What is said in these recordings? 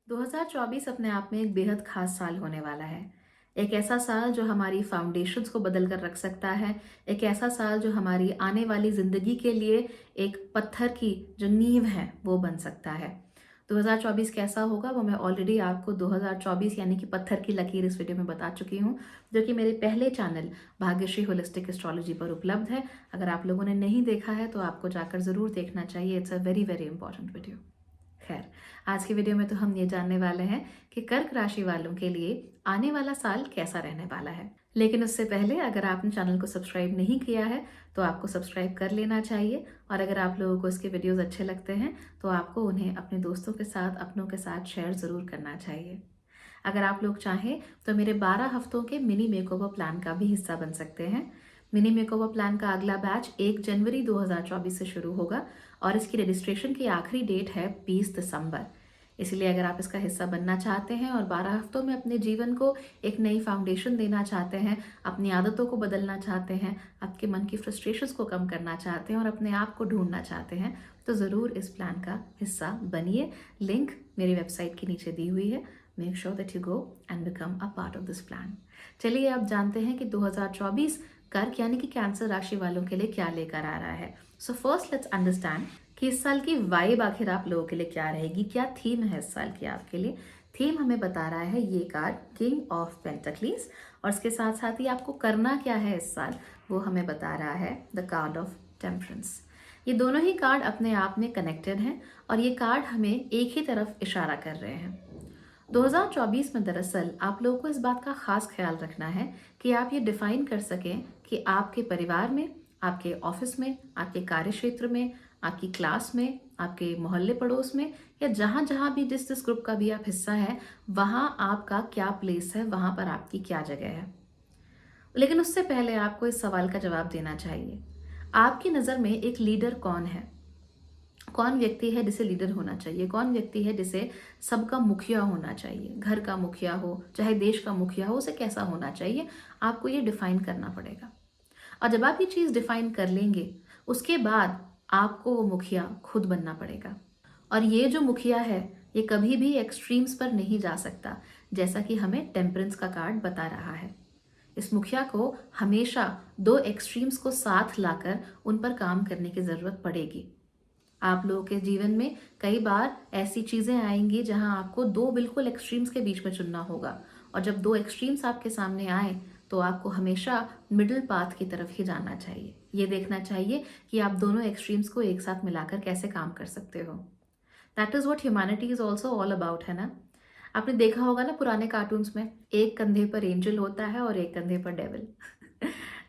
2024 अपने आप में एक बेहद खास साल होने वाला है। एक ऐसा साल जो हमारी फाउंडेशंस को बदल कर रख सकता है। एक ऐसा साल जो हमारी आने वाली ज़िंदगी के लिए एक पत्थर की जो नींव है वो बन सकता है। 2024 कैसा होगा वो मैं ऑलरेडी आपको 2024 यानी कि पत्थर की लकीर इस वीडियो में बता चुकी हूँ, जो कि मेरे पहले चैनल भाग्यश्री होलिस्टिक एस्ट्रोलॉजी पर उपलब्ध है। अगर आप लोगों ने नहीं देखा है तो आपको जाकर ज़रूर देखना चाहिए। It's a very very important video. खैर, आज की वीडियो में तो हम ये जानने वाले हैं कि कर्क राशि वालों के लिए आने वाला साल कैसा रहने वाला है। लेकिन उससे पहले अगर आपने चैनल को सब्सक्राइब नहीं किया है तो आपको सब्सक्राइब कर लेना चाहिए, और अगर आप लोगों को इसके वीडियोस अच्छे लगते हैं तो आपको उन्हें अपने दोस्तों के साथ, अपनों के साथ शेयर ज़रूर करना चाहिए। अगर आप लोग चाहें तो मेरे 12 हफ्तों के मिनी मेकओवर प्लान का भी हिस्सा बन सकते हैं। मिनी मेकओवर प्लान का अगला बैच 1 जनवरी 2024 से शुरू होगा और इसकी रजिस्ट्रेशन की आखिरी डेट है 20 दिसंबर। इसलिए अगर आप इसका हिस्सा बनना चाहते हैं और 12 हफ्तों में अपने जीवन को एक नई फाउंडेशन देना चाहते हैं, अपनी आदतों को बदलना चाहते हैं, आपके मन की फ्रस्ट्रेशंस को कम करना चाहते हैं और अपने आप को ढूंढना चाहते हैं, तो ज़रूर इस प्लान का हिस्सा बनिए। लिंक मेरी वेबसाइट के नीचे दी हुई है। Make sure that you go and become a part of this plan. चलिए अब जानते हैं कि 2024 कर्क यानी कि कैंसर राशि वालों के लिए क्या लेकर आ रहा है। सो फर्स्ट लेट्स अंडरस्टैंड कि इस साल की वाइब आखिर आप लोगों के लिए क्या रहेगी, क्या थीम है इस साल की आपके लिए। थीम हमें बता रहा है ये कार्ड किंग ऑफ पेंटकलीज, और इसके साथ साथ ही आपको करना क्या है इस साल वो हमें बता रहा है द कार्ड ऑफ टेम्परेंस। ये दोनों ही कार्ड अपने आप में कनेक्टेड हैं और ये कार्ड हमें एक ही तरफ इशारा कर रहे हैं। 2024 में दरअसल आप लोगों को इस बात का खास ख्याल रखना है कि आप ये डिफाइन कर सकें कि आपके परिवार में, आपके ऑफिस में, आपके कार्य क्षेत्र में, आपकी क्लास में, आपके मोहल्ले पड़ोस में, या जहां जहां भी जिस जिस ग्रुप का भी आप हिस्सा है, वहां आपका क्या प्लेस है, वहां पर आपकी क्या जगह है। लेकिन उससे पहले आपको इस सवाल का जवाब देना चाहिए, आपकी नज़र में एक लीडर कौन है? कौन व्यक्ति है जिसे लीडर होना चाहिए? कौन व्यक्ति है जिसे सबका मुखिया होना चाहिए? घर का मुखिया हो, चाहे देश का मुखिया हो, उसे कैसा होना चाहिए? आपको ये डिफाइन करना पड़ेगा। और जब आप ये चीज़ डिफाइन कर लेंगे, उसके बाद आपको वो मुखिया खुद बनना पड़ेगा। और ये जो मुखिया है, ये कभी भी एक्सट्रीम्स पर नहीं जा सकता, जैसा कि हमें टेम्परेंस का कार्ड बता रहा है। इस मुखिया को हमेशा दो एक्सट्रीम्स को साथ लाकर उन पर काम करने की ज़रूरत पड़ेगी। आप लोगों के जीवन में कई बार ऐसी चीजें आएंगी जहां आपको दो बिल्कुल एक्सट्रीम्स के बीच में चुनना होगा, और जब दो एक्सट्रीम्स आपके सामने आए तो आपको हमेशा मिडिल पाथ की तरफ ही जाना चाहिए। ये देखना चाहिए कि आप दोनों एक्सट्रीम्स को एक साथ मिलाकर कैसे काम कर सकते हो। That is what humanity is also all about, है ना। आपने देखा होगा ना पुराने कार्टून्स में, एक कंधे पर एंजल होता है और एक कंधे पर devil.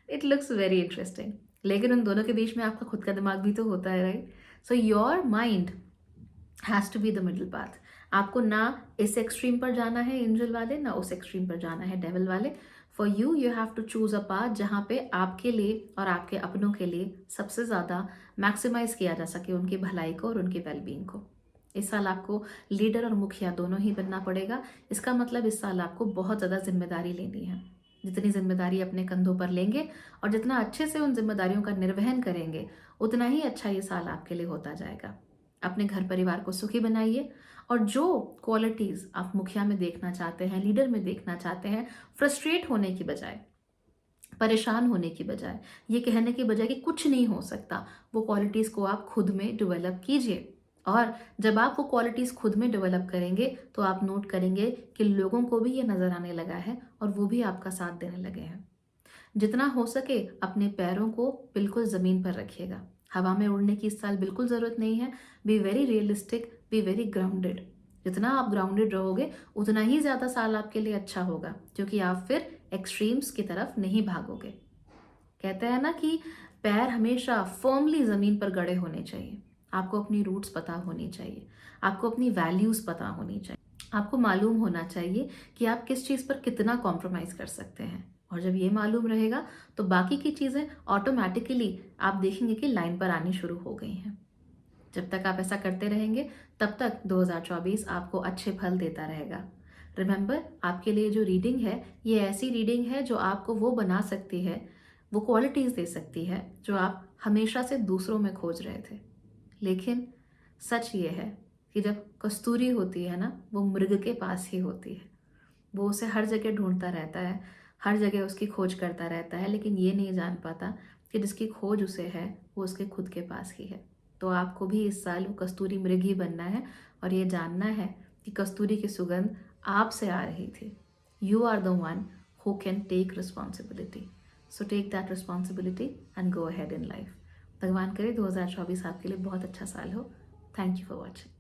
It looks very interesting, लेकिन उन दोनों के बीच में आपका खुद का दिमाग भी तो होता है, right. So your mind has to be the middle path. आपको ना इस एक्सट्रीम पर जाना है एंजल वाले, ना उस एक्सट्रीम पर जाना है डेविल वाले। For you you have to choose a path जहाँ पे आपके लिए और आपके अपनों के लिए सबसे ज़्यादा मैक्सिमाइज किया जा सके उनकी भलाई को और उनकी वेलबींग को। इस साल आपको लीडर और मुखिया दोनों ही बनना पड़ेगा। इसका मतलब इस साल आपको बहुत ज़्यादा जिम्मेदारी लेनी है। जितनी जिम्मेदारी अपने कंधों पर लेंगे और जितना अच्छे से उन जिम्मेदारियों का निर्वहन करेंगे, उतना ही अच्छा ये साल आपके लिए होता जाएगा। अपने घर परिवार को सुखी बनाइए, और जो क्वालिटीज़ आप मुखिया में देखना चाहते हैं, लीडर में देखना चाहते हैं, फ्रस्ट्रेट होने की बजाय, परेशान होने की बजाय, ये कहने की बजाय कि कुछ नहीं हो सकता, वो क्वालिटीज़ को आप खुद में डेवलप कीजिए। और जब आप वो क्वालिटीज़ खुद में डेवलप करेंगे तो आप नोट करेंगे कि लोगों को भी ये नज़र आने लगा है और वो भी आपका साथ देने लगे हैं। जितना हो सके अपने पैरों को बिल्कुल ज़मीन पर रखिएगा। हवा में उड़ने की इस साल बिल्कुल ज़रूरत नहीं है। Be very realistic, be very grounded. जितना आप ग्राउंडेड रहोगे उतना ही ज़्यादा साल आपके लिए अच्छा होगा, क्योंकि आप फिर एक्सट्रीम्स की तरफ नहीं भागोगे। कहते हैं ना कि पैर हमेशा फर्मली ज़मीन पर गड़े होने चाहिए। आपको अपनी रूट्स पता होनी चाहिए, आपको अपनी वैल्यूज़ पता होनी चाहिए, आपको मालूम होना चाहिए कि आप किस चीज़ पर कितना कॉम्प्रोमाइज़ कर सकते हैं। और जब ये मालूम रहेगा तो बाकी की चीज़ें ऑटोमेटिकली आप देखेंगे कि लाइन पर आनी शुरू हो गई हैं। जब तक आप ऐसा करते रहेंगे तब तक 2024 आपको अच्छे फल देता रहेगा। रिमेंबर, आपके लिए जो रीडिंग है, ये ऐसी रीडिंग है जो आपको वो बना सकती है, वो क्वालिटीज़ दे सकती है जो आप हमेशा से दूसरों में खोज रहे थे। लेकिन सच ये है कि जब कस्तूरी होती है ना, वो मृग के पास ही होती है। वो उसे हर जगह ढूंढता रहता है, हर जगह उसकी खोज करता रहता है, लेकिन ये नहीं जान पाता कि जिसकी खोज उसे है वो उसके खुद के पास ही है। तो आपको भी इस साल वो कस्तूरी मृग ही बनना है और ये जानना है कि कस्तूरी की सुगंध आपसे आ रही थी। You are the one who can take responsibility. So take that responsibility and go ahead in life. भगवान करे 2024 आपके लिए बहुत अच्छा साल हो। Thank you for watching.